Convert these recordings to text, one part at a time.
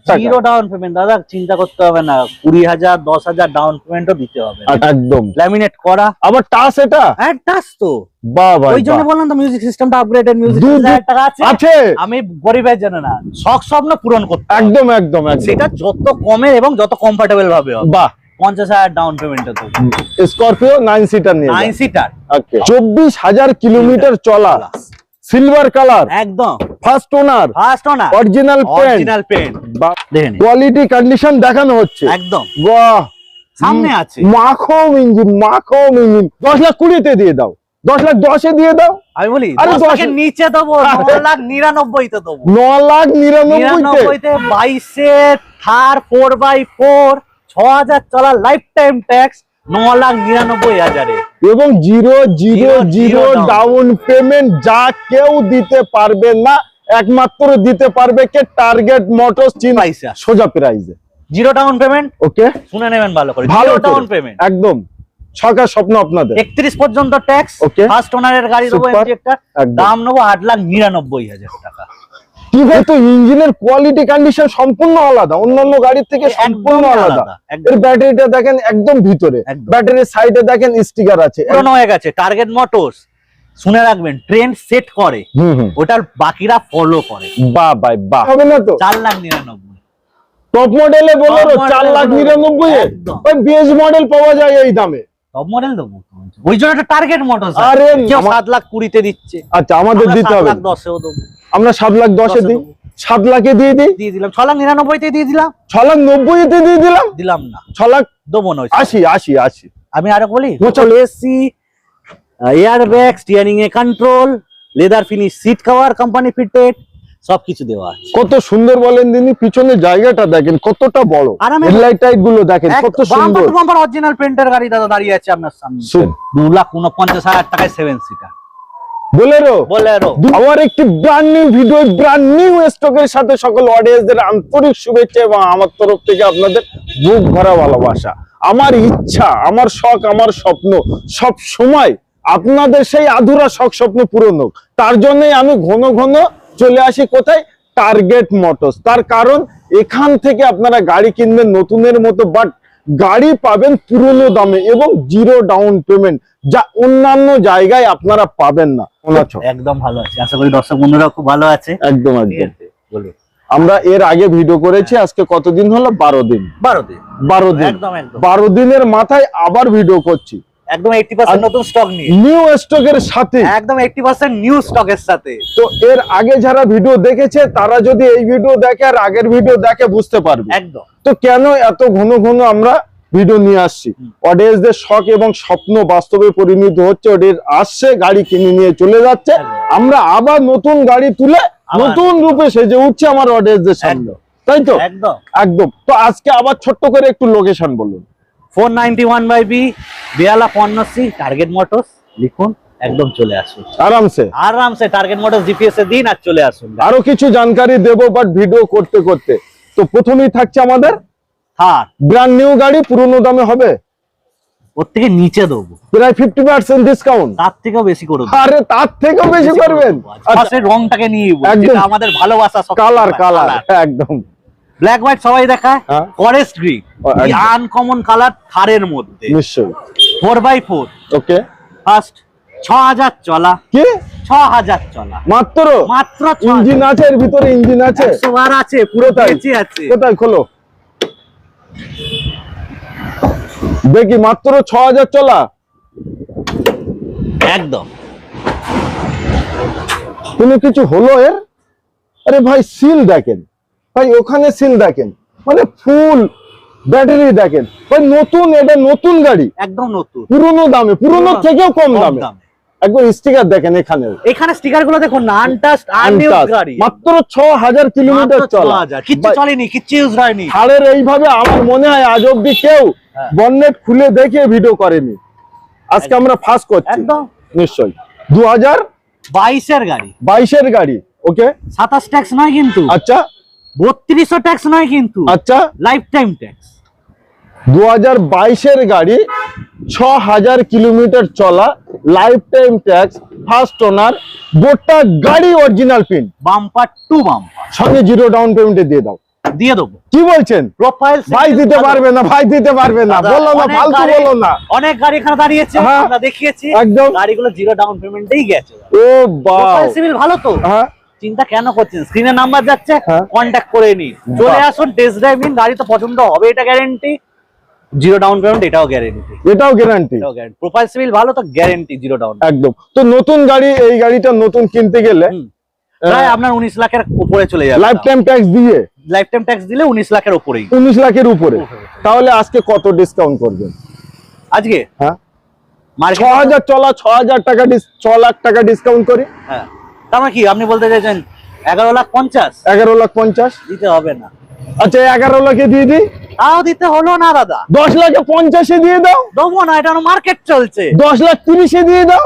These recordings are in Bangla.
জিরো ডাউন পেমেন্ট দাদা, চিন্তা করতে হবে না, 20,000 10,000 ডাউন পেমেন্টও দিতে হবে না। একদম ল্যামিনেট করা, আবার টাচ এটা হ্যাঁ টাচ তো, বাহ ভাই ওই জন্য বললাম তো মিউজিক সিস্টেমটা আপগ্রেডেড, মিউজিক টাকা আছে। আমি গরিবের জন্য না, শখ স্বপ্ন পূরণ করতে হবে। একদম একদম সেটা যত কমে এবং যত কমফোর্টেবল ভাবে হবে। বাহ, 50,000 ডাউন পেমেন্টে তো স্করপিও 9 সিটার নিয়ে 9 সিটার, ওকে 24,000 কিলোমিটার চলা, সিলভার কালার, একদম ফার্স্ট ওনার, অরিজিনাল পেন্ট, দেখেন কোয়ালিটি কন্ডিশন দেখানো হচ্ছে একদম, বাহ সামনে আছে মাখন ইঞ্জিন 10,20,000 দিয়ে দাও, 10,10,000 দিয়ে দাও। আমি বলি আরে 10 লাখের নিচে দেবো, 9,99 তে দেবো, 9,99,000 তে 22 থার 4x4 6,000 চলা লাইফ টাইম ট্যাক্স 9,99,000 এবং 0 ডাউন পেমেন্ট, যা কেউ দিতে পারবে না, একমাত্র দিতে পারবে কে? টার্গেট মোটরস, পয়সা সোজা প্রাইসে, 0 ডাউন পেমেন্ট। ওকে শুনে নেবেন ভালো করে, ভালো ডাউন পেমেন্ট একদম ছকা স্বপ্ন আপনাদের। 31 পর্যন্ত ট্যাক্স, Okay. ফার্স্ট ওনারের গাড়ি দেবো, Super. একটা একদম। দাম নেবো 8,99,000 টাকা। কি হয়তো ইঞ্জিনের কোয়ালিটি কন্ডিশন সম্পূর্ণ আলাদা, অন্যান্য গাড়ির থেকে সম্পূর্ণ একদমই আলাদা। আলাদা, একদম। এর ব্যাটারিটা দেখেন একদম ভিতরে, একদম। ব্যাটারির সাইডে দেখেন স্টিকার আছে, পুরনো হয়ে গেছে। টার্গেট মোটরস শুনে রাখবেন, ট্রেন্ড সেট করে, ওটার বাকিরা ফলো করে। বাহ ভাই বাহ, হবে না তো? 4,99,000 টপ মডেলে বলেরো Top model 4,99,000 এ একদম। ওই বেস মডেল পাওয়া যায় এই দামে। টপ মডেল দেবো, ওই জন্য একটা টার্গেট মোটরস। আরে কেউ আমার- 7,20,000 তে দিচ্ছে, আচ্ছা আমাদের দিতে হবে, 7,10,000 দেবো, আমরা 7,10,000 দিই, 7,00,000 দিয়ে দিই, দিয়ে দিলাম 6,99,000 তে দিয়ে দিলাম, 6,90,000 দিয়ে দিলাম, দিলাম না, 6,80,000 দেবো না। 80। আমি আরো বলি, চল। এসি, এয়ার ব্যাগ, স্টিয়ারিং এ control, leather finish seat cover company fitted, সবকিছু দেওয়া আছে। কত সুন্দর বলেন দিনি, পিছনের জায়গাটা দেখেন কতটা বড়, আরামে- হেডলাইট টাইট গুলো দেখেন কত সুন্দর। অরিজিনাল পেন্টার গাড়ি দাদা দাঁড়িয়ে আছে আপনার সামনে, 2,49,000 টাকায় 7 সিটার বোলেরো। বোলেরো। আমার একটি brand new video, brand new স্টকের সাথে সকল অডিয়েন্সদের আন্তরিক শুভেচ্ছা এবং আমার তরফ থেকে আপনাদের বুক ভরা ভালোবাসা। আমার ইচ্ছা, আমার শখ, আমার স্বপ্ন সব সময় আপনাদের সেই আধুরা শখ স্বপ্ন পূরণ হোক, তার জন্যই আমি ঘন ঘন চলে আসি কোথায়? Target motors. তার কারণ এখান থেকে আপনারা গাড়ি কিনবেন নতুনের মতো, বাট গাড়ি পাবেন পুরনো দামে এবং 0 ডাউন পেমেন্ট, যা অন্যান্য জায়গায় আপনারা পাবেন না। একদম ভালো আছে, আশা করি দর্শক বন্ধুরা খুব ভালো আছে। একদম ঠিক একদম। আছে, বলুন। আমরা এর আগে ভিডিও করেছি, আজকে কতদিন হলো? 12 দিন। 12 দিন 12 দিন, একদম একদম 12 দিনের মাথায় আবার ভিডিও করছি একদম 80% নতুন স্টক নিয়ে, নিউ স্টকের সাথে, একদম 80% নিউ স্টকের সাথে। তো এর আগে যারা ভিডিও দেখেছে তারা যদি এই ভিডিও দেখে আর আগের ভিডিও দেখে বুঝতে পারবে একদম তো কেন এত ঘন ঘন আমরা ভিডিও নিয়ে আসছি। অডিয়েন্সদের শখ এবং স্বপ্ন বাস্তবে পরিণত হচ্ছে, অডিয়েন্স আসছে, গাড়ি কিনে নিয়ে চলে যাচ্ছে, আমরা আবার নতুন গাড়ি তুলে নতুন রূপে সেজে উঠছে আমার অডিয়েন্সদের সামনে, তাই তো? একদম একদম। তো আজকে আবার ছোট্ট করে একটু লোকেশন বলুন। 491/B বেহালা পণ্যশ্রী, টার্গেট মোটরস লিখুন, একদম চলে আসুন আরামসে আরামসে। টার্গেট মোটরস জিপিএস এ দিন আর চলে আসুন। আরো কিছু জানকারি দেবো, বাট ভিডিও করতে করতে তো প্রথমেই থাকছে আমাদের থার, ব্র্যান্ড নিউ গাড়ি, পুরনো দামে হবে, ওর থেকে নিচে দেবো, প্রায় 50% ডিসকাউন্ট। তার থেকেও বেশি করে দেবো। আরে তার থেকেও বেশি করবেন? ফার্স্টে রংটাকে নিয়ে একদম। আমাদের ভালোবাসা, কালার কালার একদম ব্ল্যাক হোয়াইট সবাই দেখায়, হ্যাঁ। ফরেস্ট গ্রিন, একদম। আনকমন কালার থারের মধ্যে, নিশ্চয়ই। 4x4, ওকে, ফার্স্ট 6,000 চলা, কি 6,000 চলা, মাত্র? মাত্র ইঞ্জিন আছে এর ভিতরে? ইঞ্জিন আছে, 100 বার আছে, পুরো কোথায়? বেঁচে আছে। কোথায় খোলো দেখি, মাত্র 6,000 চলা, একদম কোনো কিছু হলো এর? আরে ভাই সিল দেখেন ভাই, ওখানে সিল দেখেন, মানে ফুল ব্যাটারি দেখেন ভাই, নতুন, এটা নতুন গাড়ি, একদম নতুন, পুরনো দামে, পুরনো থেকেও কম দামে। একবার স্টিকার দেখেন এখানে, এখানে স্টিকার গুলো দেখুন না, আনটাস্ট আনইউজড গাড়ি, মাত্র 6,000 কিলোমিটার চলা, 6,000, কিচ্ছু চলেনি, কিচ্ছু ইউজ হয়নি। ছাড়ের এইভাবে আমার মনে হয় আজ অব্দি কেউ বনেট খুলে দেখে ভিডিও করেনি, আজকে আমরা ফার্স্ট করছি। একদম নিশ্চয়ই 2022 এর গাড়ি, এর গাড়ি, ওকে 27 ট্যাক্স নয় কিন্তু, আচ্ছা 3200 ট্যাক্স নয় কিন্তু, আচ্ছা লাইফ টাইম ট্যাক্স। 2022 এর গাড়ি, 6,000 কিলোমিটার চলা, life time tax, first owner, গোটা গাড়ি original pin, bumper to bumper, সঙ্গে 0 ডাউন পেমেন্টে দিয়ে দাও। দিয়ে দেবো। কি বলছেন? প্রোফাইল ভাই দিতে পারবে না, ভাই দিতে পারবে না, বলো না, ফালতু বলো না। অনেক গাড়ি এখানে দাঁড়িয়েছে, হ্যাঁ, আমরা দেখিয়েছি, একদম। গাড়িগুলো জিরো ডাউন পেমেন্টেই গেছে। ও প্রোফাইল বাহ, সিভিল ভালো তো, হ্যাঁ চিন্তা কেন করছেন? স্ক্রিনে নাম্বার যাচ্ছে, হ্যাঁ। কন্ট্যাক্ট করে নিন, চলে বাহ। আসুন, টেস্ট ড্রাইভ নিন, গাড়ি তো পছন্দ হবে, এটা গ্যারেন্টি। জিরো ডাউন পেমেন্ট এটাও গ্যারেন্টি, এটাও গ্যারান্টি। প্রোফাইল সিভিল ভালো তো গ্যারেন্টি জিরো ডাউন। একদম। তো নতুন গাড়ি, এই গাড়িটা নতুন কিনতে গেলে প্রায় আপনার 19 লাখের উপরে চলে যাবে। লাইফ টাইম ট্যাক্স দিয়ে লাইফ টাইম ট্যাক্স দিলে 19 লাখের উপরেই। 19 লাখের উপরে। তাহলে আজকে কত ডিসকাউন্ট করবেন? আজকে হ্যাঁ, মার্কেট 6000 চলা, 6000 টাকা 6 লাখ টাকা ডিসকাউন্ট করি। হ্যাঁ, তার মানে কি আপনি বলতে চাইছেন 11,50,000 11,50,000 দিতে হবে না? আচ্ছা 11 লাখে দিয়ে দিই। তাও দিতে হলো না দাদা। 10,50,000 দিয়ে দাও। দেবো না, এটা মার্কেট চলছে। 10,30,000 দিয়ে দাও।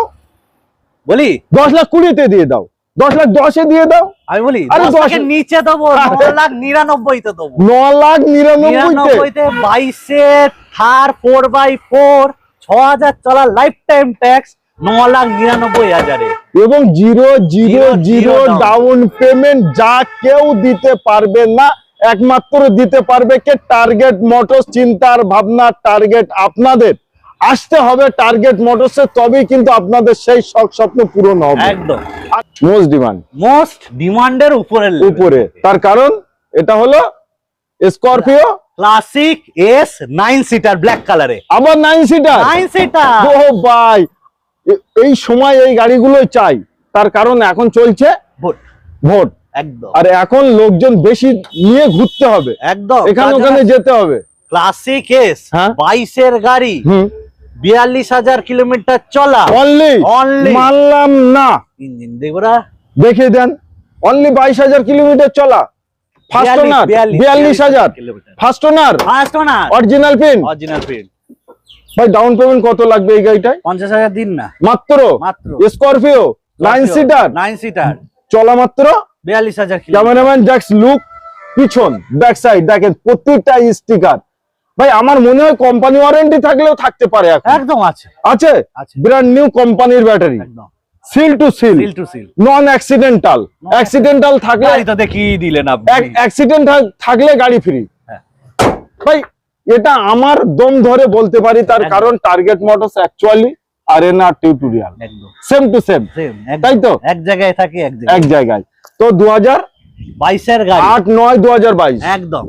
বলি 10,20,000 দিয়ে দাও। 10,10,000 দিয়ে দাও। আমি বলি আরে 10 লাখের 10 নিচে দেবো, 9,99,000 তে দেবো। 9,99,000 তে 22 থার 4x4 6000 চলা লাইফ টাইম ট্যাক্স 9,99,000 এ। এবং 0 down। ডাউন পেমেন্ট, যা কেউ দিতে পারবে না, একমাত্র দিতে পারবে কে? Target motors. চিন্তার ভাবনা টার্গেট আপনাদের। আসতে হবে টার্গেট মোটরসে, তবেই কিন্তু আপনাদের সেই শখ স্বপ্ন পূরণ হবে। একদম মোস্ট ডিমান্ড, মোস্ট ডিমান্ডের উপরে। তার কারণ এটা হলো Scorpio classic S 9 seater black কালারে, আবার 9 সিটার। 9 সিটার। ও ভাই, এই সময় এই গাড়িগুলোই চাই। তার কারণ এখন চলছে ভোট, একদম। আর এখন লোকজন বেশি নিয়ে ঘুরতে হবে, একদম এখানে ওখানে যেতে হবে। ক্লাসিক এস হ্যাঁ। 22 এর গাড়ি, 42,000 কিলোমিটার চলা, অনলি মানলাম না, ইঞ্জিন দেখবরা দেখে দেন। অনলি 22,000 কিলোমিটার চলা, first owner 42,000, first owner, first owner, original pin. Original print. ভাই ডাউন পেমেন্ট কত লাগবে এই গাড়িটায়? 50,000 দিন না, মাত্র। মাত্র। স্করপিও 9 সিটার, 9 সিটার চলা মাত্র 42,000 কিলোমিটার। ক্যামেরাম্যান জ্যাক্স লুক, পিছন ব্যাক সাইড দেখেন, প্রত্যেকটা স্টিকার। ভাই আমার মনে হয় কোম্পানি ওয়ারেন্টি থাকলেও থাকতে পারে এখন। একদম আছে, আছে। আছে। ব্র্যান্ড নিউ কোম্পানির ব্যাটারি, একদম seal two seal, seal two seal, নন অ্যাক্সিডেন্টাল। অ্যাক্সিডেন্টাল থাকলে, গাড়ি তো দেখিয়ে দিলেন আপনি। অ্যাক্সিডেন্ট থাকলে গাড়ি ফ্রি। হ্যাঁ। ভাই এটা আমার দম ধরে বলতে পারি, তার একদম। কারণ টার্গেট মোটরস অ্যাকচুয়ালি আরেনা টিউটোরিয়াল একদম সেম টু সেম, সেম, তাই তো? এক জায়গায় থাকে, এক এক জায়গায়। জায়গায়। তো 22 এর গাড়ি, 2008-9-2022 একদম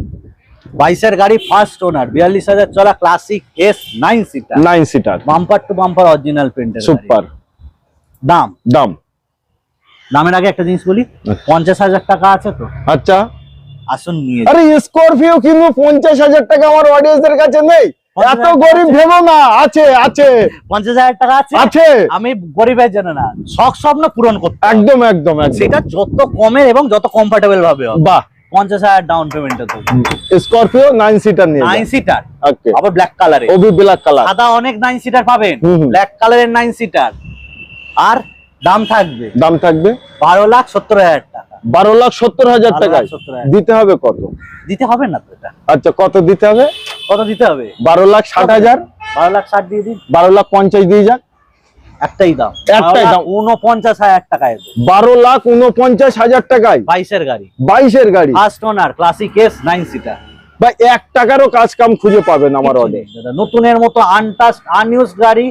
22 এর গাড়ি, ফার্স্ট ওনার, 42,000 চলা, classic S 9 seater, 9 seater, bumper to bumper original প্রিন্টের। সুপার। দাম, দাম দামের আগে একটা জিনিস বলি, 50,000 টাকা আছে তো, আচ্ছা। আসুন নিয়ে আরে স্করপিও কিনবো, 50,000 টাকা আমার অডিয়েন্সের কাছে নেই। এত 50,000 গরিব ভেবো না, আছে আছে 50,000 টাকা আছে। আছে। আমি গরিবের জন্য না, শখ স্বপ্ন পূরণ করতে হবে। একদম একদম একদম। সেটা যত কমে এবং যত কমফোর্টেবল ভাবে হবে। বাহ। 50,000 ডাউন পেমেন্টে তো স্করপিও 9 সিটার নিয়ে 9 সিটার, ওকে, আবার ব্ল্যাক কালারে। ওবি ব্ল্যাক কালার। সাদা অনেক 9 সিটার পাবেন, হুম। ব্ল্যাক কালারের 9 সিটার। আর দাম থাকবে দাম থাকবে 12,70,000 টাকা। 12,70,000 টাকায় 12,70,000 দিতে হবে কত? দিতে হবে না তো এটা? আচ্ছা কত দিতে হবে? কত দিতে হবে? 12,60,000, 12,60,000 দিয়ে দিন। 12,50,000 দিয়ে যাক। একটাই দাম, একটাই দাম। 49,000 টাকায় 12,49,000 টাকায় 22 এর গাড়ি, 22 এর গাড়ি। First owner, classic S 9 seater. ভাই 1 টাকারও কাজ কাম খুঁজে পাবেন আমার অর্ডার। নতুনের মতো আনটাস্ট আনইউজ গাড়ি,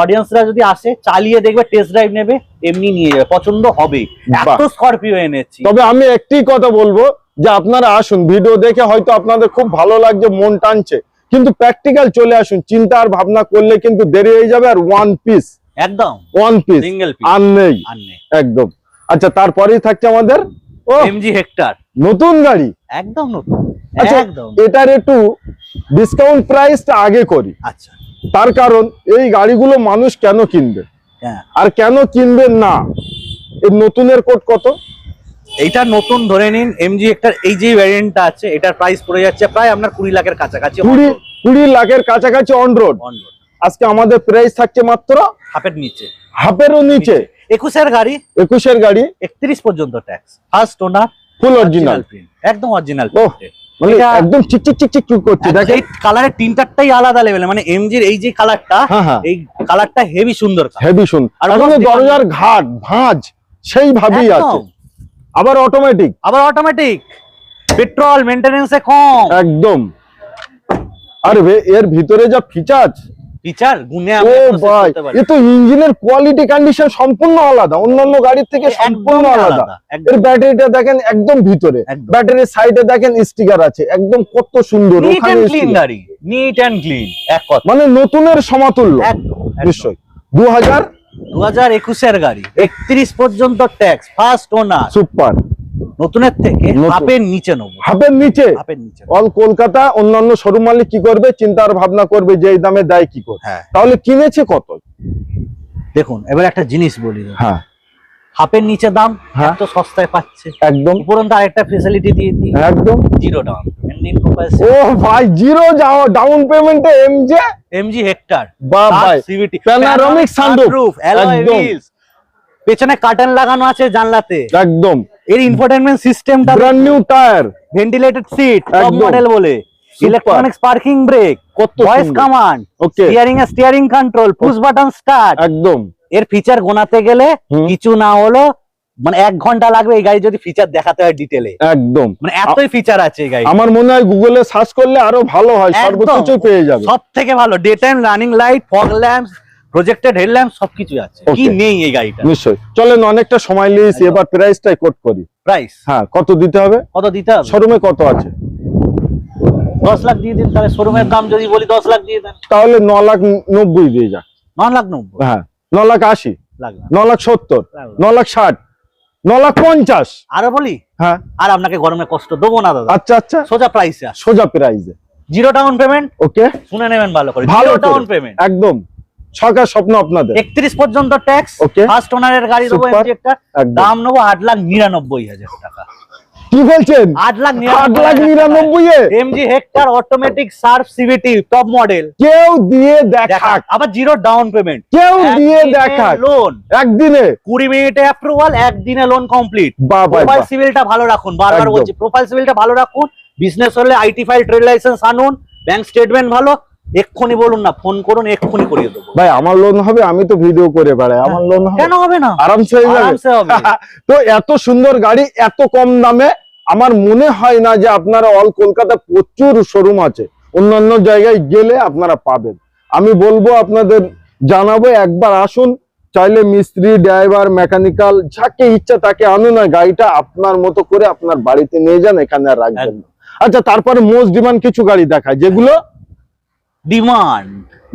অডিয়েন্সরা যদি আসে চালিয়ে দেখবে, টেস্ট ড্রাইভ নেবে, এমনি নিয়ে যাবে, পছন্দ হবে। এত স্করপিও এনেছি। তবে আমি একটি কথা বলবো যে আপনারা আসুন, ভিডিও দেখে হয়তো আপনাদের খুব ভালো লাগছে, মন টানছে, কিন্তু প্র্যাকটিক্যাল চলে আসুন। চিন্তা আর ভাবনা করলে কিন্তু দেরি হয়ে যাবে। আর ওয়ান পিস, একদম ওয়ান পিস, সিঙ্গেল পিস আর নেই আর নেই। একদম। আচ্ছা তারপরেই থাকছে আমাদের এমজি হেক্টর, নতুন গাড়ি, একদম নতুন। আচ্ছা একদম। এটার একটু ডিসকাউন্ট প্রাইসটা আগে করি। আচ্ছা, তার কারণ এই গাড়িগুলো মানুষ কেন কিনবে হ্যাঁ, আর কেন কিনবে না? এই নতুনের কোড কত? এইটা নতুন ধরে নিন, এমজি হেক্টর এই যে ভ্যারিয়েন্টটা আছে, এটার প্রাইস পড়ে যাচ্ছে প্রায় আপনার 20 লাখের কাছাকাছি। 20 লাখের কাছাকাছি অন রোড। আজকে আমাদের প্রাইস থাকছে মাত্র হাফের নিচে, হাফেরও নিচে। 21 এর গাড়ি, 21 এর গাড়ি, 31 পর্যন্ত ট্যাক্স, ফার্স্ট ওনার, ফুল অরিজিনাল, একদম অরিজিনাল। মানে এটা- একদম চিক চিক চিক চিক করছে দেখেন। এই কালারের তিনটারটাই আলাদা লেভেলে, মানে এমজির এই যে কালারটা, হ্যাঁ, হ্যাঁ। এই কালারটা হেভি সুন্দর color। হেভি শুন, আর আর most দরজার ঘাট ভাঁজ সেই ভাবেই আছে। একদম। আবার অটোমেটিক, আবার অটোমেটিক, পেট্রোল মেইনটেনেন্সে কম, একদম। আরে এর ভিতরে যা ফিচার, ফিচার গুনে ও ভাই, এ তো ইঞ্জিনের কোয়ালিটি কন্ডিশন সম্পূর্ণ আলাদা, অন্যান্য গাড়ির থেকে সম্পূর্ণ আলাদা। এর ব্যাটারিটা দেখেন একদম ভিতরে, ব্যাটারির সাইডে দেখেন স্টিকার আছে, একদম কত সুন্দর। ওখানে ক্লিন গাড়ি, নিট এন্ড ক্লিন, এক কথা মানে নতুনের সমতুল্য। নিশ্চয় 2021 এর গাড়ি, 31 পর্যন্ত ট্যাক্স, ফার্স্ট ওনার, সুপার। নতুনের থেকে হাফের নিচে নেবো, হাফের নিচে। অল কলকাতা অন্যান্য শোরুম মালিক কি করবে, চিন্তা আর ভাবনা করবে যে এই দামে দেয় কি করে। তাহলে কিনেছে কত? দেখুন এবার একটা জিনিস বলি, হ্যাঁ হাফের নিচে দাম, এত সস্তায় পাচ্ছে একদম। উপরন্তু আরেকটা ফ্যাসিলিটি দিয়ে দিই, একদম জিরো ডাউন। ও ভাই, জিরো ডাউন পেমেন্টে এমজি হেক্টর, বাহ ভাই, প্যানোরামিক সানরুফ, অ্যালয় হুইলস, পেছনে কার্টেন লাগানো আছে জানলাতে, একদম। এর ইনফোটেইনমেন্ট সিস্টেমটা brand new tyre, ventilated seat, top model বলে, electronics parking brake, voice command, steering control, push button start, একদম। এর ফিচার গোনাতে গেলে কিছু না হলো মানে 1 ঘন্টা লাগবে এই গাড়ি যদি ফিচার দেখাতে হয় ডিটেইলে, একদম। মানে এতই ফিচার আছে এই গাড়ি। আমার মনে হয় গুগলে সার্চ করলে আরো ভালো হয়, সর্বকিছু পেয়ে যাবে। সবথেকে ভালো day time running light, fog lamps, projected headlamp সবকিছু আছে, কি নেই এই গাড়িটা। নিশ্চয়ই। চলেন অনেকটা সময় নিয়েছি, এবার প্রাইসটাই কোট করি। প্রাইস হ্যাঁ, কত দিতে হবে? কত দিতে হবে? শোরুমে কত আছে? 10 লাখ দিয়ে দিন। তাহলে শোরুমের দাম যদি বলি 10 লাখ দিয়ে দেন, তাহলে 9,90,000 দিয়ে যাক। 9,90,000, হ্যাঁ 9,80,000, লাগবে 9,70,000, 9,60,000, 9,50,000। আরো বলি? হ্যাঁ। আর আপনাকে গরমে কষ্ট দেবো না দাদা। আচ্ছা আচ্ছা, সোজা প্রাইসে, সোজা প্রাইসে, জিরো ডাউন পেমেন্ট। ওকে, শুনে নেবেন ভালো করে, ভালো জিরো ডাউন পেমেন্ট, একদম। সরকার স্বপ্ন আপনাদের, 31 পর্যন্ত ট্যাক্স, ফার্স্ট ওনারের গাড়ি দেবো এমজি একটা, দাম নেবো 8,99,000 টাকা। কি বলছেন? 8,99,000 MG Hector automatic serve CVT top model, কেউ দিয়ে দেখাক, আবার জিরো ডাউন পেমেন্ট, কেউ দিয়ে দেখাক, লোন একদিনে 20 মিনিটে অ্যাপ্রুভাল, একদিনে লোন কমপ্লিট। বাহ বাহ, প্রোফাইল সিভিলটা ভালো রাখুন, বারবার বলছি প্রোফাইল সিভিলটা ভালো রাখুন। বিজনেস হলে আইটি ফাইল, ট্রেড লাইসেন্স আনুন, ব্যাংক স্টেটমেন্ট ভালো, এক্ষুনি বলুন না, ফোন করুন, এক্ষুনি করিয়ে দেবো। ভাই আমার লোন হবে, আমি তো ভিডিও করে বেড়াই, আমার লোন হবে কেন হবে না? আরামসে হয়ে যাবে। তো এত সুন্দর গাড়ি এত কম দামে আমার মনে হয় না যে আপনারা অল কলকাতা প্রচুর শোরুম আছে, অন্যান্য জায়গায় গেলে আপনারা পাবেন। আমি বলবো আপনাদের জানাবো, একবার আসুন, চাইলে মিস্ত্রি, ড্রাইভার, মেকানিক্যাল যাকে ইচ্ছা তাকে আনুন, না গাড়িটা আপনার মতো করে আপনার বাড়িতে নিয়ে যান, এখানে আর রাখবেন না। আচ্ছা, তারপরে মোস্ট ডিমান্ড কিছু গাড়ি দেখায় যেগুলো ডিমান্ড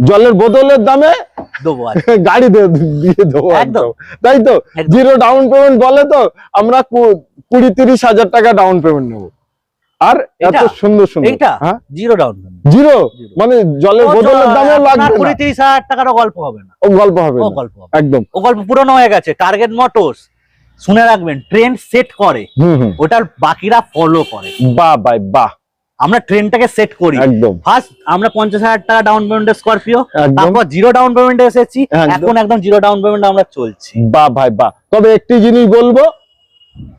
জলের বোতলের দামে দেবো, গাড়ি দিয়ে দেবো একদম, তাই তো? জিরো ডাউন পেমেন্ট বলে তো, আমরা 20-30 হাজার টাকা ডাউন পেমেন্ট নেবো, আর এত সুন্দর সুন্দর। এইটা জিরো ডাউন পেমেন্ট, জিরো মানে জলের বোতলের দামও লাগবে না, 20-30 হাজার টাকারও গল্প হবে না। ও গল্প হবে না, একদম। ও গল্প পুরনো হয়ে গেছে। টার্গেট মোটরস শুনে রাখবেন, ট্রেন্ড সেট করে, ওটার বাকিরা ফলো করে। বাহ ভাই বাহ, আমরা ট্রেনটাকে সেট করি। একদম। ফার্স্ট আমরা 50,000 টাকা ডাউন পেমেন্টে স্করপিও, তারপর জিরো ডাউন পেমেন্টে এসেছি, এখন একদম জিরো ডাউন পেমেন্টে আমরা চলছি। বাহ ভাই বাহ। তবে একটি জিনিস বলবো,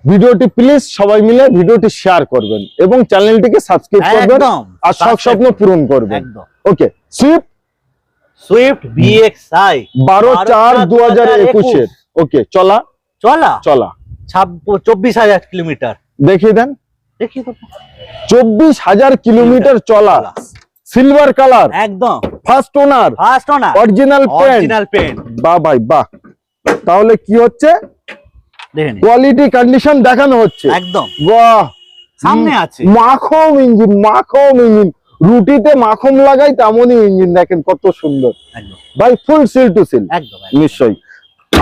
ভিডিওটি প্লিজ সবাই মিলে ভিডিওটি শেয়ার করবেন এবং চ্যানেলটিকে সাবস্ক্রাইব করবেন, আর শখ স্বপ্ন পূরণ করবেন। ওকে, সুইফট ভিএক্সআই 12/4/2021 এর। ওকে, চলা 24,000 কিলোমিটার। দেখিয়ে দেন, দেখি তো, 24,000 কিলোমিটার চলা, সিলভার কালার, একদম ফার্স্ট ওনার, অরিজিনাল পেন্ট। বাহ ভাই বাহ। তাহলে কি হচ্ছে, দেখেন কোয়ালিটি কন্ডিশন দেখানো হচ্ছে, একদম বাহ। সামনে আছে মাখন ইঞ্জিন, মাখন ইঞ্জিন, রুটিতে মাখন লাগাই তেমনই ইঞ্জিন, দেখেন কত সুন্দর ভাই, ফুল সিল টু সিল। নিশ্চয়ই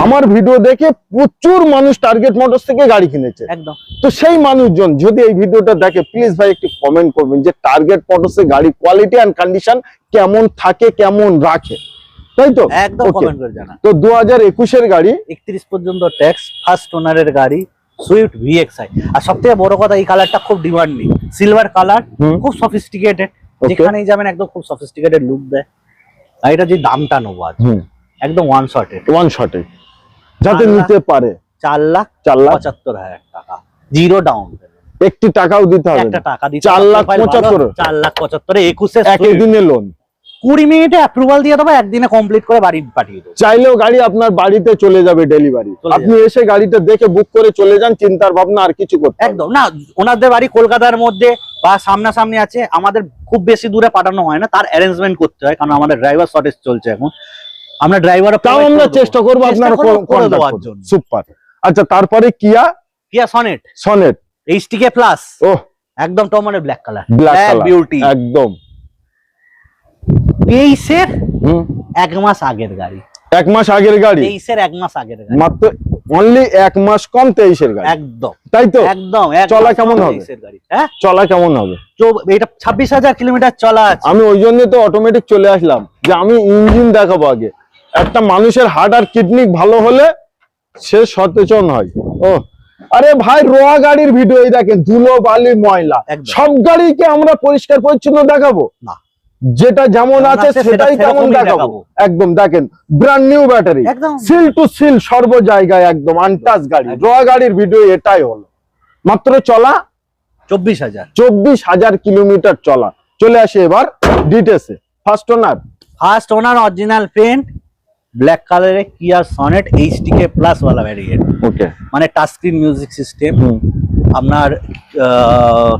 আমার ভিডিও দেখে প্রচুর মানুষ টার্গেট মোটরস থেকে গাড়ি কিনেছে, একদম। তো সেই মানুষজন যদি এই ভিডিওটা দেখে, প্লিজ ভাই একটু কমেন্ট করবেন যে টার্গেট মোটরস এর গাড়ি কোয়ালিটি এন্ড কন্ডিশন কেমন থাকে, কেমন রাখে, তাই তো? একদম কমেন্ট করে জানান। তো 2021 এর গাড়ি, 31 পর্যন্ত ট্যাক্স, ফার্স্ট ওনারের গাড়ি, সুইফট ভিএক্সআই। আর সবথেকে বড় কথা, এই কালারটা খুব ডিমান্ডিং, সিলভার কালার, খুব সফিস্টিকেটেড, যেখানেই যাবেন একদম খুব সফিস্টিকেটেড লুক দেয়। আর এটা যে দামটা নেবো আজ একদম ওয়ান শটে যাতে নিতে পারে 4,75,000 টাকা, জিরো ডাউন, একটি টাকাও দিতে হবে, একটা টাকা দিতে, 4,75,000, 4,75,000 21 একদিনে লোন, 20 মিনিটে অ্যাপ্রুভাল দিয়ে দেবো, একদিনে কমপ্লিট করে বাড়ি পাঠিয়ে দেবো। চাইলেও গাড়ি আপনার বাড়িতে চলে যাবে ডেলিভারি, চলে আপনি এসে গাড়িটা দেখে বুক করে চলে যান, চিন্তার ভাবনা আর কিছু করতে হবে না। একদম না, ওনাদের বাড়ি কলকাতার মধ্যে বা সামনাসামনি আছে, আমাদের খুব বেশি দূরে পাঠানো হয় না, তার অ্যারেঞ্জমেন্ট করতে হয়, কারণ আমাদের ড্রাইভার শর্টেজ চলছে এখন। আমরা ড্রাইভার তাও আমরা চেষ্টা করবো আপনার করে দেওয়ার জন্য। সুপার। আচ্ছা, তারপরে কিয়া সনেট সনেট এইচটিকে প্লাস, ও একদম tomato black colour, black colour beauty, একদম 23-এর 1 মাস আগের গাড়ি, 1 মাস আগের গাড়ি, 23-এর 1 মাস আগের গাড়ি, মাত্র অনলি 1 মাস কম 23-এর গাড়ি, একদম তাই তো? একদম চলা কেমন হবে? 23-এর গাড়ি, হ্যাঁ চলা কেমন হবে? তো এটা 26,000 কিলোমিটার চলা আছে। আমি ওই জন্য তো অটোমেটিক চলে আসলাম যে আমি ইঞ্জিন দেখাবো আগে। একটা মানুষের হার্ট আর কিডনি ভালো হলে সে সচেতন হয়। ও আরে ভাই, রোয়া গাড়ির ভিডিও এই দেখেন, ধুলো বালি ময়লা, একদম। সব গাড়িকে আমরা পরিষ্কার পরিচ্ছন্ন দেখাবো না, যেটা যেমন আছে সেটাই তেমন সেরকমই দেখাবো। একদম দেখেন, ব্র্যান্ড নিউ ব্যাটারি, একদম সিল টু সিল, সর্ব জায়গায় একদম আনটাচ গাড়ি। রোয়া গাড়ির ভিডিও এটাই হলো। মাত্র চলা 24,000, 24,000 কিলোমিটার চলা। চলে আসে এবার ডিটেলসে। First owner, first owner, original paint, black কালারে কিয়া সনেট এইচটিকে প্লাস ওয়ালা ভ্যারিয়েন্ট, ওকে, মানে টাচ স্ক্রিন মিউজিক সিস্টেম, আপনার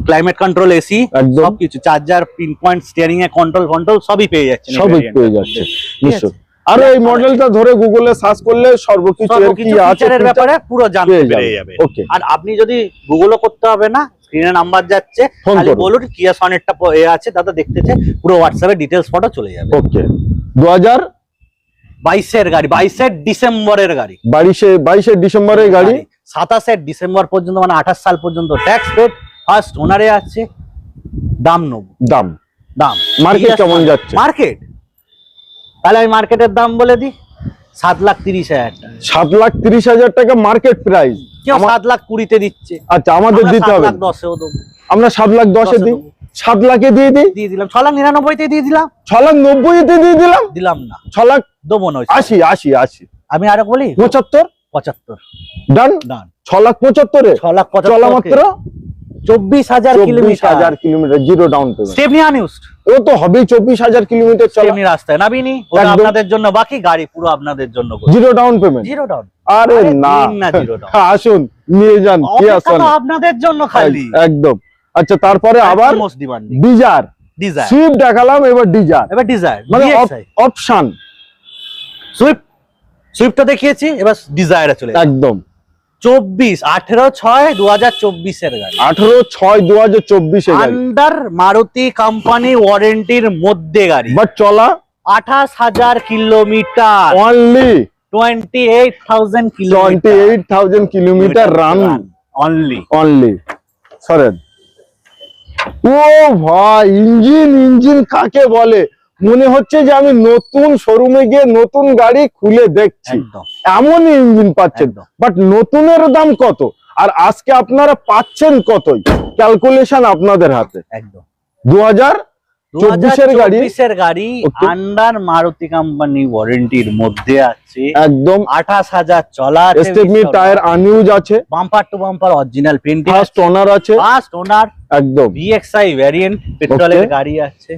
ক্লাইমেট কন্ট্রোল, এসি, একদম। সবকিছু, চার্জার, পিন পয়েন্ট, স্টিয়ারিং এ কন্ট্রোল সবই পেয়ে যাচ্ছে, সবই পেয়ে যাচ্ছে নিশ্চয়। আর এই মডেলটা ধরে গুগলে সার্চ করলে সর্বকিছু এর কি আছে ফিচারের ব্যাপারে পুরো জানতে পেরে যাবে। ওকে, আর আপনি যদি গুগলও করতে হবে না, স্ক্রিনে নাম্বার যাচ্ছে, ফোন খালি করুন। বলুন কিয়া সনেটটা আছে, দাদা দেখতে চাই, পুরো হোয়াটসঅ্যাপে ডিটেলস ফটো চলে যাবে। ওকে, 2022 22-এর গাড়ি, 22 ডিসেম্বরের গাড়ি, 22 ডিসেম্বরের গাড়ি, 27 ডিসেম্বর পর্যন্ত, মানে 28 সাল পর্যন্ত ট্যাক্স পেড, ফার্স্ট ওনারে আছে, দাম নেব, দাম দাম মার্কেট কেমন যাচ্ছে? মার্কেট, তাহলে আমি মার্কেটের দাম বলে দিই, 7,30,000 টাকা। 7,30,000 টাকা মার্কেট প্রাইস। কেউ 7,20,000-তে দিচ্ছে, আচ্ছা, আমাদের দিতে হবে, 7,10,000-এও দেবো, আমরা 7,10,000-এ দিই, 7 লাখে দিয়ে দিই, দিয়ে দিলাম, 6,99,000-তে দিয়ে দিলাম, 6,90,000-তে দিয়ে দিলাম, দিলাম না, 6,80,000, দেবো না, 80, আমি আরো বলি 75 75, ডান, ডান, 6,75,000-এ 6,75,000 চলা মাত্র 24,000 kilometre, 24,000 kilometre, zero down payment. Stepney unused, ও তো হবেই 24,000 কিলোমিটার চলা, স্টেপনি রাস্তায় নাবিনি, ওটা একদম। আপনাদের জন্য বাকি, গাড়ি পুরো আপনাদের জন্য, zero down payment. Zero down, আরে না, জিরো ডাউন, আসুন নিয়ে যান, কি আসুন আপনাদের জন্য খালি, একদম। আচ্ছা, তারপরে আবার most demanding desire, desire, Swift দেখালাম, এবার ডিজায়ার, এবার ডিজায়ার, মানে অপশন। সুইফটটা দেখিয়েছি, এবার ডিজায়ারে চলে একদম 18/6/2024 এর গাড়ি, 18/6/2024 এর গাড়ি, আন্ডার মারুতি কোম্পানি ওয়ারেন্টির মধ্যে গাড়ি, বাট চলা 28,000 kilometre, only 28,000 kilometre, 28,000 kilometre run only. সরেন, ও ভাই, ইঞ্জিন কাকে বলে, মনে হচ্ছে যে আমি নতুন শোরুমে গিয়ে নতুন গাড়ি খুলে দেখছি, একদম এমনই ইঞ্জিন পাচ্ছেন। একদম। বাট নতুনের দাম কত আর আজকে আপনারা পাচ্ছেন কতই, ক্যালকুলেশন আপনাদের হাতে। একদম 2024 গাড়ি, 2024 গাড়ি, Okay. আন্ডার মারুতি কোম্পানি ওয়ারেন্টির মধ্যে আছে, একদম 28,000 চলা আছে, স্টেপনি টায়ার আনইউজ আছে, bumper to bumper original painting, first owner আছে, ফার্স্ট ওনার, একদম। VXI ভ্যারিয়েন্ট পেট্রোলের Okay. গাড়ি আছে।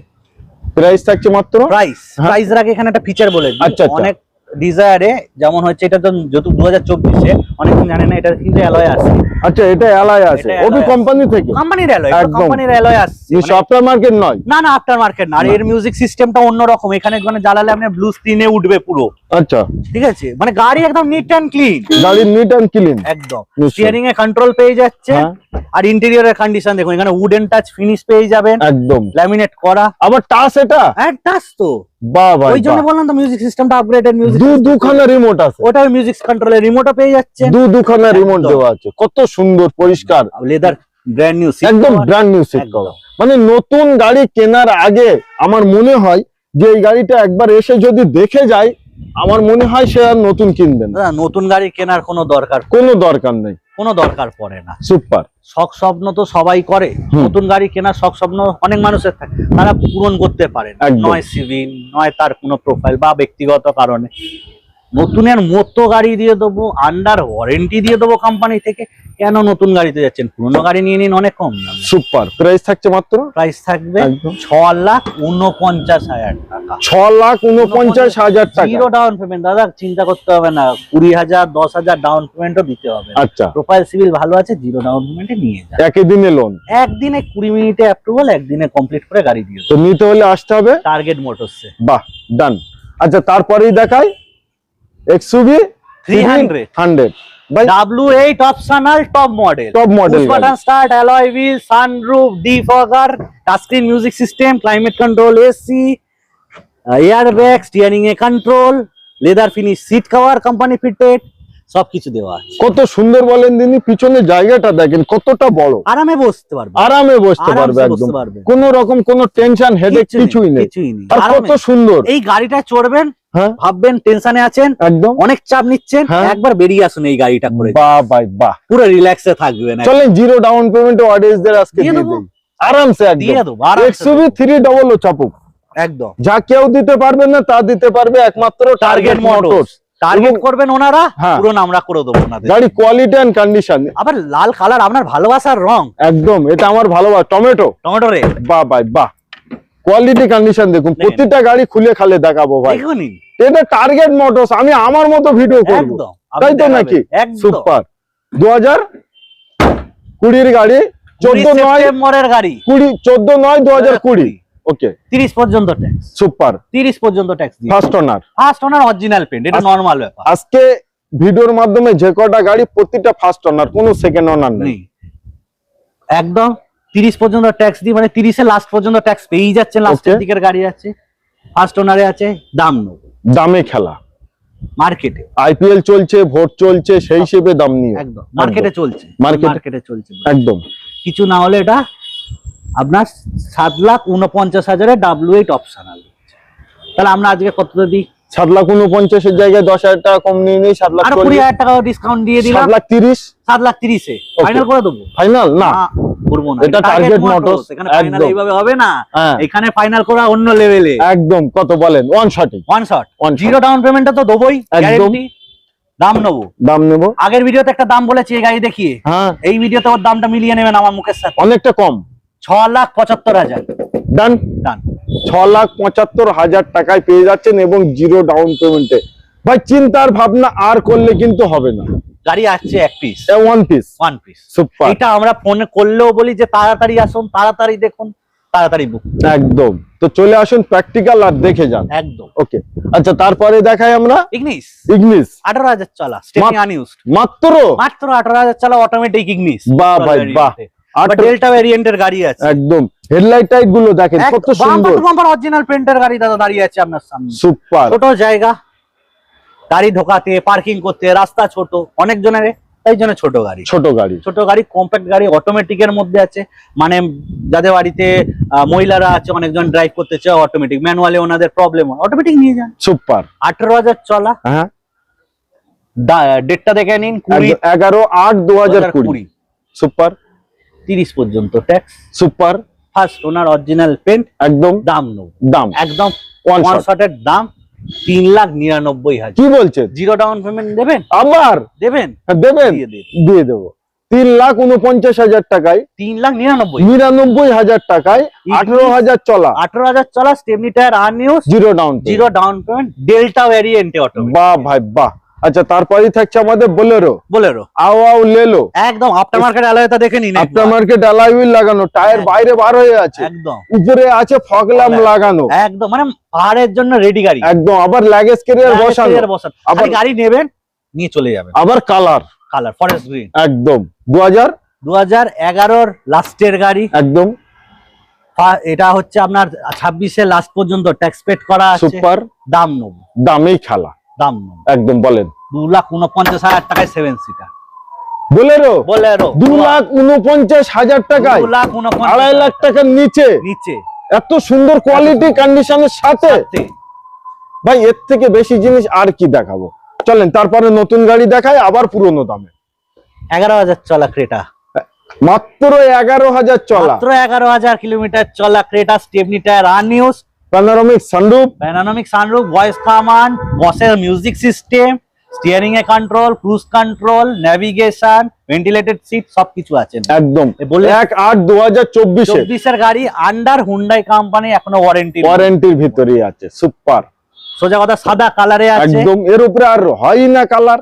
প্রাইস থাকছে মাত্র, প্রাইস রাখে এখানে একটা ফিচার বলে দিই। আচ্ছা, আচ্ছা। অনেক ডিজায়ারে যেমন হচ্ছে, এটা তো যেহেতু 2024-এ, অনেকজন জানে না, এটা কিন্তু অ্যালয় আছে, আচ্ছা, এটা অ্যালয় আছে, এটা ওবি alloy কোম্পানি থেকে, কোম্পানির অ্যালয়, একদম। কোম্পানির অ্যালয় আছে, সফটওয়্যার মার্কেট নয়, না না আফটার মার্কেট না। আর এর মিউজিক সিস্টেমটা অন্যরকম, এখানে মানে জ্বালালে আপনি ব্লু স্ক্রিনে উঠবে পুরো, আচ্ছা, ঠিক আছে, মানে গাড়ি একদম নিট অ্যান্ড ক্লিন, গাড়ি নিট অ্যান্ড ক্লিন, একদম। নিশ্চয়ই। স্টিয়ারিং এ কন্ট্রোল পেয়ে যাচ্ছে, হ্যাঁ। আর ইন্টেরিয়রের কন্ডিশন দেখুন, এখানে উডেন টাচ ফিনিশ পেয়ে যাবেন, একদম। ল্যামিনেট করা, আবার টাচ, এটা টাচ তো, বাহ ভাই, ওই জন্য বললাম তো মিউজিক সিস্টেমটা আপগ্রেডেড মিউজিক, দুখানা রিমোট আছে, ওটা মিউজিক কন্ট্রোলের রিমোটও পেয়ে যাচ্ছেন, দুখানা রিমোট একদম। দেওয়া আছে, কত সুন্দর পরিষ্কার, লেদার ব্র্যান্ড নিউ, একদম ব্র্যান্ড নিউ সিট কভার। মানে নতুন গাড়ি কেনার আগে আমার মনে হয় যে এই গাড়িটা একবার এসে যদি দেখে যায়, আমার মনে হয় সে আর নতুন কিনবেন না, নতুন গাড়ি কেনার কোনো দরকার নেই, কোনো দরকার পড়ে না। সুপার। শখ স্বপ্ন তো সবাই করে, নতুন গাড়ি কেনার শখ স্বপ্ন অনেক মানুষের থাকে, তারা পূরণ করতে পারে না, একদম। নয় সিভিল, নয় তার কোনো প্রোফাইল বা ব্যক্তিগত কারণে। নতুনের মতো গাড়ি দিয়ে দেবো, আন্ডার ওয়ারেন্টি দিয়ে দেবো কোম্পানি থেকে, কেন নতুন গাড়িতে যাচ্ছেন, পুরোনো গাড়ি নিয়ে নিন, অনেক কম দামে। সুপার প্রাইস থাকছে মাত্র প্রাইস থাকবে একদম 6,49,000 টাকা। 6,49,000 টাকা। জিরো ডাউন পেমেন্ট দাদা, চিন্তা করতে হবে না, 20,000 10,000 ডাউন পেমেন্টও দিতে হবে না। আচ্ছা, প্রোফাইল সিভিল ভালো আছে, জিরো ডাউন পেমেন্টে নিয়ে যান। একই দিনে লোন, একদিনে 20 মিনিটে অ্যাপ্রুভাল, একদিনে কমপ্লিট করে গাড়ি দিয়ে তো নিতে হলে আসতে হবে টার্গেট মোটরসে। বাহ, ডান। আচ্ছা, তারপরেই দেখাই এক্সইউভি 300 ভাই, W8 optional top model, top model button start, alloy wheel, sunroof, defogger, touch screen music system, climate control, AC, air bag, steering এ control, leather finish seat cover company fitted, সবকিছু দেওয়া আছে। কত সুন্দর বলেন দিনি, পিছনে জায়গাটা দেখেন কতটা বড়, আরামে বসতে পারবে, আরামে বসতে আরামসে পারবে একদম, বসতে পারবে। কোন রকম কোন টেনশন হেডেক কিছুই নেই। আর কত আরামে। সুন্দর, এই গাড়িটা চড়বেন, হ্যাঁ ভাববেন টেনশনে আছেন, একদম, অনেক চাপ নিচ্ছেন, হ্যাঁ। একবার বেরিয়ে আসুন এই গাড়িটা করে, বাহ ভাই বাহ। পুরো রিল্যাক্সে থাকবেন। চলেন জিরো ডাউন পেমেন্ট অডিয়েন্সদের আজকে দিয়ে দিয়ে দেবো। দেই আরামসে দিয়ে একদম। দেবো আরামসে এক্সইউভি 300 চাপুক, একদম। যা কেউ দিতে পারবে না তা দিতে পারবে একমাত্র টার্গেট মোটরস। টার্গেট করবেন ওনারা, হ্যাঁ। পুরো আমরা করে দেবো ওনাদের। গাড়ি কোয়ালিটি এন্ড কন্ডিশন আবার লাল কালার আপনার ভালোবাসার রং, একদম, এটা আমার ভালোবাসা। টমেটো, টমেটো রে বাহ ভাই বাহ, কোয়ালিটি কন্ডিশন দেখুন, দেখেন। প্রতিটা গাড়ি খুলে খালে দেখাবো ভাই। দেখুনি, এটা টার্গেট মোটরস, আমি আমার মতো ভিডিও করব, একদম তাই তো আপনি নাকি? দেখাবেন, একদম। সুপার 2020 গাড়ি, 14/9 সেপ্টেম্বরের গাড়ি, 14/9/2020। ওকে, 30 পর্যন্ত ট্যাক্স, সুপার 30 পর্যন্ত ট্যাক্স দিয়ে, first owner. First owner original paint, এটা নরমাল ব্যাপার আজকে ভিডিওর মাধ্যমে যে কটা গাড়ি প্রতিটা ফার্স্ট ওনার, কোনো সেকেন্ড ওনার নেই। নেই, একদম 30 পর্যন্ত ট্যাক্স দিয়ে, মানে 30 এ লাস্ট পর্যন্ত ট্যাক্স পেয়েই যাচ্ছেন, লাস্টের Okay. দিকের গাড়ি আছে, ফার্স্ট ওনারে আছে, দাম নেব দামে খেলা, মার্কেটে, আইপিএল চলছে, ভোট চলছে, সেই হিসেবে দাম নিয়ে একদম মার্কেটে চলছে, মার্কেটে চলছে। একদম। কিছু না হলে এটা আপনার 7,49,000 W8 অপশনাল। তাহলে আমরা আজকে কত দিই? 7,49,000 জায়গায় 10,000 টাকা কম নিয়ে নিই, আর 7,40,000, 20,000 টাকা ডিসকাউন্ট দিয়ে দিলাম, 7,30,000 7,30,000 এ ফাইনাল করে দেবো। ফাইনাল না, করবো না, এটা টার্গেট মোটরস, এখানে ফাইনাল একদম। এইভাবে হবে না, হ্যাঁ। এখানে ফাইনাল করা অন্য লেভেলে, একদম। কত বলেন? ওয়ান শটে, one shot, One shot। Zero down পেমেন্টটা তো দেবোই, একদম। গ্যারান্টি। দাম নেবো, দাম নেব, আগের ভিডিওতে একটা দাম বলেছি এই গাড়ি দেখিয়ে, হ্যাঁ এই ভিডিওতে ওর দামটা মিলিয়ে নেবেন আমার মুখের সাথে, অনেকটা কম। 6,75,000 ডান, ডান। 6,75,000 টাকায় পেয়ে যাচ্ছেন এবং জিরো ডাউন পেমেন্টে। ভাই চিন্তার ভাবনা আর করলে কিন্তু হবে না, গাড়ি আসছে এক piece, one piece, one piece. Super এটা আমরা ফোনে করলেও বলি যে তাড়াতাড়ি আসুন, তাড়াতাড়ি দেখুন, তাড়াতাড়ি বুক, একদম। তো চলে আসুন প্র্যাকটিক্যাল আর দেখে যান। একদম। ওকে, আচ্ছা তারপরে দেখাই আমরা ইগনিস ইগনিস 18,000 চলা, স্টেপনি আনইউজড, মাত্র মাত্র 18,000 চলা, অটোমেটিক ইগনিস। বাহ ভাই বাহ, ডেল্টা ভ্যারিয়েন্টের গাড়ি আছে, একদম। হেডলাইট টাইট গুলো দেখেন কত সুন্দর, বাম্পার অরিজিনাল পেন্টের গাড়ি দাদা দাঁড়িয়ে আছে আপনার সামনে। সুপার। ছোট জায়গা, গাড়ি ঢোকাতে, পার্কিং করতে, রাস্তা ছোট অনেক জনের, তাই জন্য ছোট গাড়ি, ছোট গাড়ি কম্প্যাক্ট গাড়ি, অটোমেটিকের মধ্যে আছে, মানে যাদের বাড়িতে মহিলারা আছে, অনেকজন ড্রাইভ করতে চায় অটোমেটিক, ম্যানুয়ালি ওনাদের প্রবলেম হয়, অটোমেটিক নিয়ে যান। সুপার। 18,000 চলা, হ্যাঁ, ডেটটা দেখে নিন, 11/8/2020। সুপার। 30 পর্যন্ত tax, super. First owner original paint, একদম। দাম নেব দাম একদম ওয়ান ওয়ান শট। শটের দাম 3,99,000। কি বলছেন? জিরো ডাউন পেমেন্ট দেবেন? আবার দেবেন, দেবেন? দিয়ে দিন। দিয়ে দেবো 3,49,000 টাকায়, 3,99,000, 99,000 টাকায়, 18,000 চলা, 18,000 চলা, stepney tyre, unused, zero down. Zero down payment, delta ভ্যারিয়েন্টে অটোমেটিক। বাহ ভাই বাহ। আচ্ছা তারপরেই থাকছে আমাদের বোলেরো, বোলেরো, আও আও লেলো, একদম আফটার মার্কেট অ্যালয়টা দেখে নিন, আফটার মার্কেট অ্যালয় হুইল লাগানো, টায়ার হ্যাঁ। বাইরে বার হয়ে আছে, একদম উপরে আছে ফগ ল্যাম্প লাগানো, একদম, মানে পাহাড়ের জন্য রেডি গাড়ি, একদম। আবার লাগেজ ক্যারিয়ার বসানো, আবার গাড়ি নেবেন, নিয়ে চলে যাবেন। আবার কালার, কালার ফরেস্ট গ্রিন, একদম। 2011 লাস্টের গাড়ি, একদম। এটা হচ্ছে আপনার 26 এর লাস্ট পর্যন্ত ট্যাক্স পেড করা আছে। সুপার। দাম নেব, দামেই খেলা, দাম নেব একদম। বলেন 2,49,000 টাকায় 7 সিটার বোলেরো, বোলেরো, 2,49,000 টাকায়, 2.5 লাখ টাকার নিচে, নিচে, এত সুন্দর কোয়ালিটি কন্ডিশনের সাথে। ভাই এর থেকে বেশি জিনিস আর কি দেখাবো? চলেন তারপরে নতুন গাড়ি দেখাই, আবার পুরনো দামে। 11,000 চলা ক্রেটা, মাত্র 11,000 চলা, মাত্র 11,000 কিলোমিটার চলা Creta, stepney tyre, unused, panoramic sunroof, panoramic sunroof, voice command, বসের মিউজিক সিস্টেম, স্টিয়ারিং এ control, cruise control, navigation, ventilated seat সবকিছু আছে। একদম বললে 1/8/2024 24 গাড়ি আন্ডার হুন্ডাই কোম্পানি, এখনো ওয়ারেন্টির ভিতরেই আছে। সুপার, সোজা কথা সাদা কালারে আছে একদম। এর উপরে আর হয় না colour,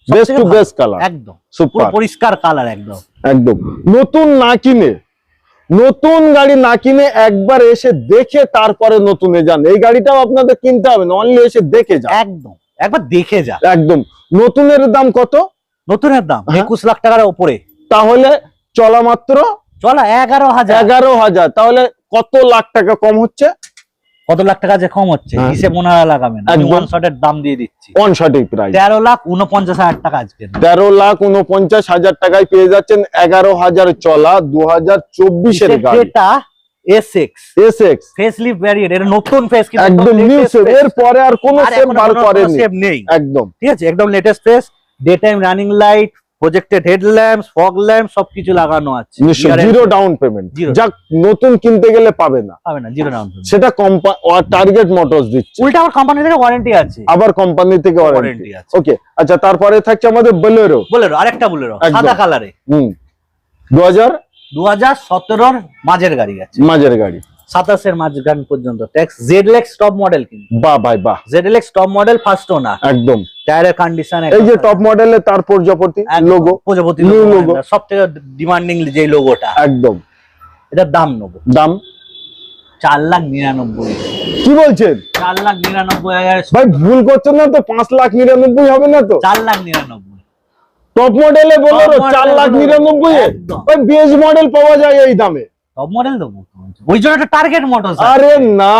best to best colour, একদম পুরো সুপার পরিষ্কার কালার একদম। একদম। নতুন না কিনে, নতুন গাড়ি না কিনে একবার এসে দেখে তারপরে নতুনে যান। এই গাড়িটাও আপনাদের কিনতে হবে না, অনলি এসে দেখে যান। একদম একবার দেখে যা। একদম। নতুনের দাম কত? নতুনের দাম 21 লাখ টাকার উপরে। তাহলে চলা মাত্র চলা 11,000। 11,000। তাহলে কত লাখ টাকা কম হচ্ছে? কত লাখ টাকা যে কম হচ্ছে হিসেব মনে লাগাবেন। আমি ওয়ান শটের দাম দিয়ে দিচ্ছি, ওয়ান শটের প্রাইস 13,49,000 টাকা আজকে। 13,49,000 টাকায় পেয়ে যাচ্ছেন 11,000 চলা 2024 এর গাড়ি। এটা এসএক্স এসএক্স ফেসলিফট ভ্যারিয়েন্ট, এটা নতুন ফেস, কিন্তু একদম নিউ শেপ। এর পরে আর কোনো শেপ বার করেনি, শেপ নেই একদম ঠিক আছে, একদম latest face. Day time running light, projected headlamps, fog lamp সবকিছু লাগানো আছে। নিশ্চয় জিরো ডাউন পেমেন্ট, Zero. যা নতুন কিনতে গেলে পাবে না, হবে না জিরো ডাউন পেমেন্ট। সেটা টার্গেট মোটরস দিচ্ছে। উল্টা আমার কোম্পানি থেকে ওয়ারেন্টি আছে, আবার কোম্পানি থেকে ওয়ারেন্টি ওয়ারেন্টি আছে। ওকে। আচ্ছা, তারপরে থাকছে আমাদের বোলেরো। বোলেরো, আরেকটা বোলেরো একদম। সাদা কালারে। 2017 মাঝের গাড়ি আছে, মাঝের গাড়ি 27 মাঝখান পর্যন্ত ট্যাক্স। জেডএলএক্স টপ মডেল, কিন্তু বাহ ভাই বাহ, জেডএলএক্স টপ মডেল ফার্স্ট ওনার, একদম। টায়ারের কন্ডিশন এই যে টপ মডেলে তার প্রজাপতি লোগো, প্রজাপতি New লোগো, logo। সবথেকে ডিমান্ডিং যে লোগোটা। একদম। এটার দাম নেবো দাম 4,99,000। কি বলছেন? 4,99,000। ভাই ভুল করছেন না তো? 5,99,000 হবে না তো? 4,99,000 টপ মডেলে বোলেরো Top model 4,99,000 এ? একদম। ওই বেস মডেল পাওয়া যায় এই দামে? টপ মডেল দেবো, ওই জন্য একটা টার্গেট মোটরস। আরে না,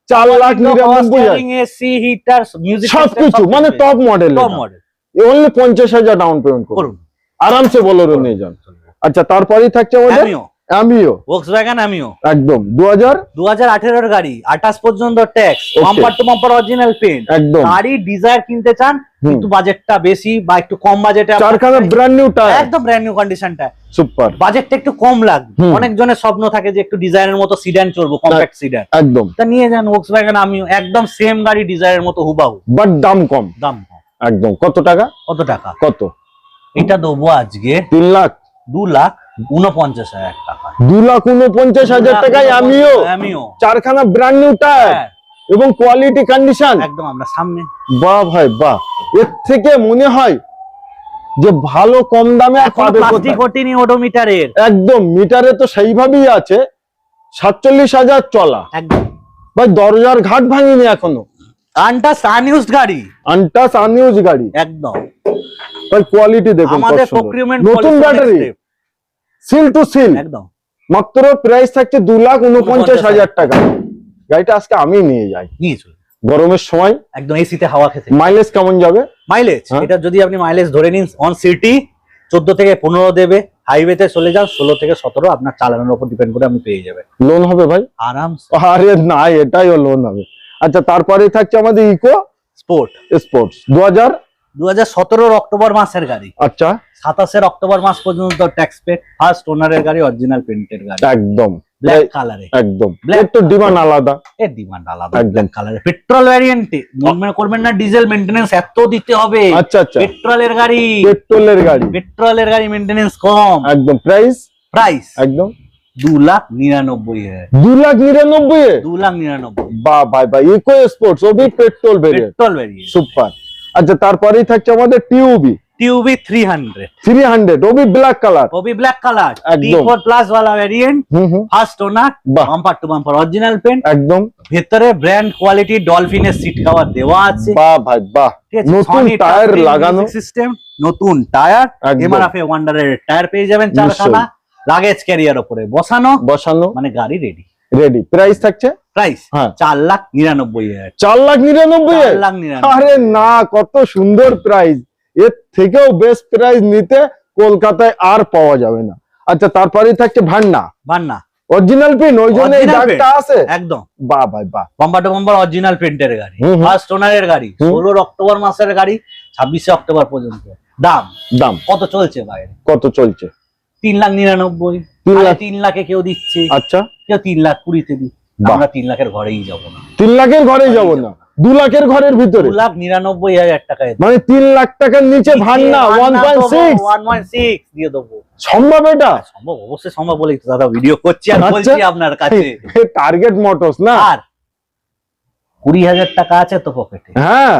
4,99,000 এসি হিটার মিউজিক সবকিছু, মানে top model. Top model only 50,000 down payment করুন, করুন, আরামসে বোলেরো নিয়ে যান। আচ্ছা, তারপরেই থাকছে আমাদের আমিও আমিও, ভক্সওয়াগন আমিও। একদম 2018 এর গাড়ি, 28 পর্যন্ত tax, Okay. Bumper to bumper original paint. একদম। গাড়ি ডিজায়ার কিনতে চান কিন্তু বাজেটটা বেশি বা একটু কম বাজেটে, চারখানা ব্র্যান্ড নিউ টায়ার, একদম ব্র্যান্ড নিউ কন্ডিশনটা, সুপার, বাজেটটা একটু কম লাগবে। অনেক জনের স্বপ্ন থাকে যে একটু ডিজায়ারের মতো সিডান চলবো, কম্প্যাক্ট সিডান, একদম। তা নিয়ে যান ভক্সওয়াগন আমিও, একদম সেম গাড়ি ডিজায়ারের মতো হুবাহু, বাট দাম কম, দাম কম। একদম। কত টাকা? কত টাকা? কত? এটা দেবো আজকে 3 লাখ, 2,49,000 টাকা। 2,49,000 টাকায় আমিও, চারখানা ব্র্যান্ড নিউ টায়ার হ্যাঁ, এবং কোয়ালিটি কন্ডিশন, একদম আমরা সামনে। বাহ ভাই বাহ। এর থেকে মনে হয় যে ভালো কম দামে আর পাবে প্লাস্টিক কোথায়? ওটিনি ওডোমিটারের, একদম। মিটারে তো সেইভাবেই আছে, 47,000 চলা একদম ভাই, দরজার ঘাট ভাঙিনি এখনো। আনটাস আনইউজড গাড়ি, আনটাস আনইউজ গাড়ি, একদম। ভাই কোয়ালিটি দেখুন, আমাদের কত সুন্দর। প্রকিউরমেন্ট নতুন ব্যাটারি, সিল টু সিল, একদম। মাত্র প্রাইস থাকছে 2,49,000 টাকা। গাড়িটা আজকে আমি নিয়ে যাই নিয়ে চলুন, গরমের সময়, একদম এসিতে হাওয়া খেতে। মাইলেজ কেমন যাবে? মাইলেজ হ্যাঁ। এটা যদি আপনি মাইলেজ ধরে নিন, অন সিটি 14 থেকে 15 দেবে, হাইওয়েতে চলে যান 16 থেকে 17, আপনার চালানোর উপর ডিপেন্ড করে আপনি পেয়ে যাবেন লোন হবে ভাই? আরাম। আরে না, এটাইও লোন হবে। আচ্ছা, তারপরে থাকছে আমাদের ইকো স্পোর্ট, স্পোর্টস 2017 অক্টোবর মাসের গাড়ি, আচ্ছা 27 অক্টোবর মাস পর্যন্ত ট্যাক্স পে, ফার্স্ট ওনারের গাড়ি, অরিজিনাল পেন্টের গাড়ি, একদম ব্ল্যাক কালারে, একদম। Black এর তো ডিমান্ড আলাদা, এর ডিমান্ড আলাদা, একদম। ব্ল্যাক কালারে, পেট্রোল ভ্যারিয়েন্টে। মনে করবেন না ডিজেল মেইনটেনেন্স এত দিতে হবে, আচ্ছা আচ্ছা। পেট্রোলের গাড়ি, পেট্রোলের গাড়ি, পেট্রোলের গাড়ি মেইনটেনেন্স কম। একদম। প্রাইস প্রাইস একদম 2,99,000, 2,99,000 এ? 2,99,000 বাহ ভাই ভাই, ইকো স্পোর্টস, ওবি petrol variant, petrol variant. Super. আচ্ছা, তারপরেই থাকছে আমাদের টিউবি টিউবি 300, 300, ওবি ব্ল্যাক কালার, ওবি ব্ল্যাক কালার, একদম। T4 প্লাস वाला ভ্যারিয়েন্ট, ফার্স্ট ওনার, বাহ। Bumper to bumper original paint, একদম। ভেতরে ব্র্যান্ড কোয়ালিটি ডলফিনের সিট কভার দেওয়া আছে, বাহ ভাই বাহ, ঠিক আছে? নতুন টায়ার লাগানো, সিস্টেম, নতুন টায়ার, একদম। এমআরএফ ওয়ান্ডারের টায়ার পেয়ে যাবেন, চারখানা লাগেজ ক্যারিয়ার উপরে বসানো, বসানো, মানে গাড়ি রেডি। রেডি। প্রাইস থাকছে প্রাইস হ্যাঁ 4,99,000, 4,99,000 4,99,000। আরে না, কত সুন্দর প্রাইস। এর থেকেও বেস্ট প্রাইস নিতে কলকাতায় আর পাওয়া যাবে না। আচ্ছা, তারপরেই থাকছে ভান্না, বান্না অরিজিনাল পিন, ওই জন্য এই Original দাগটা print, আছে। একদম বাহ ভাই বাহ, বাম্পার টু বাম্পার অরিজিনাল পেন্টের গাড়ি, হুম, হুম। ফার্স্ট ওনারের গাড়ি, 16 অক্টোবর মাসের গাড়ি, 26 অক্টোবর পর্যন্ত। দাম দাম কত চলছে বাইরে? কত চলছে? 3,99,000, 3 লাখ। 3 লাখে কেউ দিচ্ছে, আচ্ছা, কেউ 3,20,000 দিচ্ছে। বাহ। আমরা 3 লাখের ঘরেই যাবো না, 3 লাখের ঘরেই যাব না। 2 লাখের ঘরের ভিতরে 2,99,000 টাকায় মানে 3 লাখ টাকার নিচে ভান্না 1.6 1.6 দিয়ে দেবো। সম্ভব এটা? সম্ভব, অবশ্যই সম্ভব বলেই তো দাদা ভিডিও করছি আর আচ্ছা। বলছি আপনার কাছে। টার্গেট মোটরস না? আর 20,000 টাকা আছে তো পকেটে, হ্যাঁ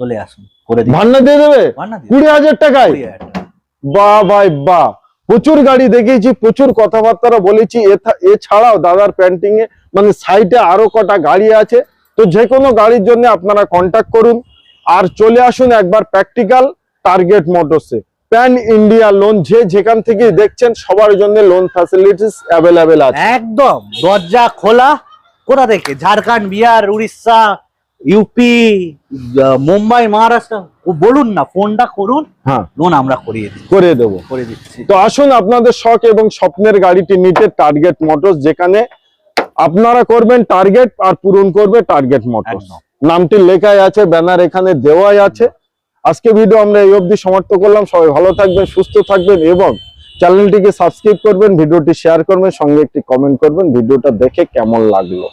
চলে আসুন করে দিন, ভান্না দিয়ে দেবে ভান্না দিয়ে 20,000 টাকায়। 20,000 টাকা। বাহ ভাই বাহ, প্রচুর গাড়ি দেখেছি, প্রচুর কথাবার্তা বলেছি। এছাড়াও দাদার পেন্টিং এ মানে সাইডে আরো কটা গাড়ি আছে। তো যে কোনো গাড়ির জন্য আপনারা কন্ট্যাক্ট করুন আর চলে আসুন একবার প্র্যাকটিক্যাল টার্গেট মোটরসে। প্যান ইন্ডিয়া লোন, যে যেখান থেকে দেখছেন সবার জন্য লোন ফ্যাসিলিটিস অ্যাভেলেবেল আছে। একদম দরজা খোলা। কোথা থেকে? ঝাড়খণ্ড, বিহার, উড়িষ্যা, ইউপি, মুম্বাই, মহারাষ্ট্র, বলুন না, ফোনটা করুন, হ্যাঁ লোন আমরা করিয়ে দিই, করে দেবো। করে দিচ্ছি। তো আসুন আপনাদের শখ এবং স্বপ্নের গাড়িটি নিতে টার্গেট মোটরস, যেখানে আপনারা করবেন টার্গেট আর পূরণ করবে টার্গেট মোটরস। একদম। নামটি লেখাই আছে, ব্যানার এখানে দেওয়াই আছে। আজকে ভিডিও আমরা এই অবধি সমাপ্ত করলাম। সবাই ভালো থাকবেন, সুস্থ থাকবেন এবং চ্যানেলটিকে সাবস্ক্রাইব করবেন, ভিডিওটি শেয়ার করবেন, সঙ্গে একটি কমেন্ট করবেন ভিডিওটা দেখে কেমন লাগলো।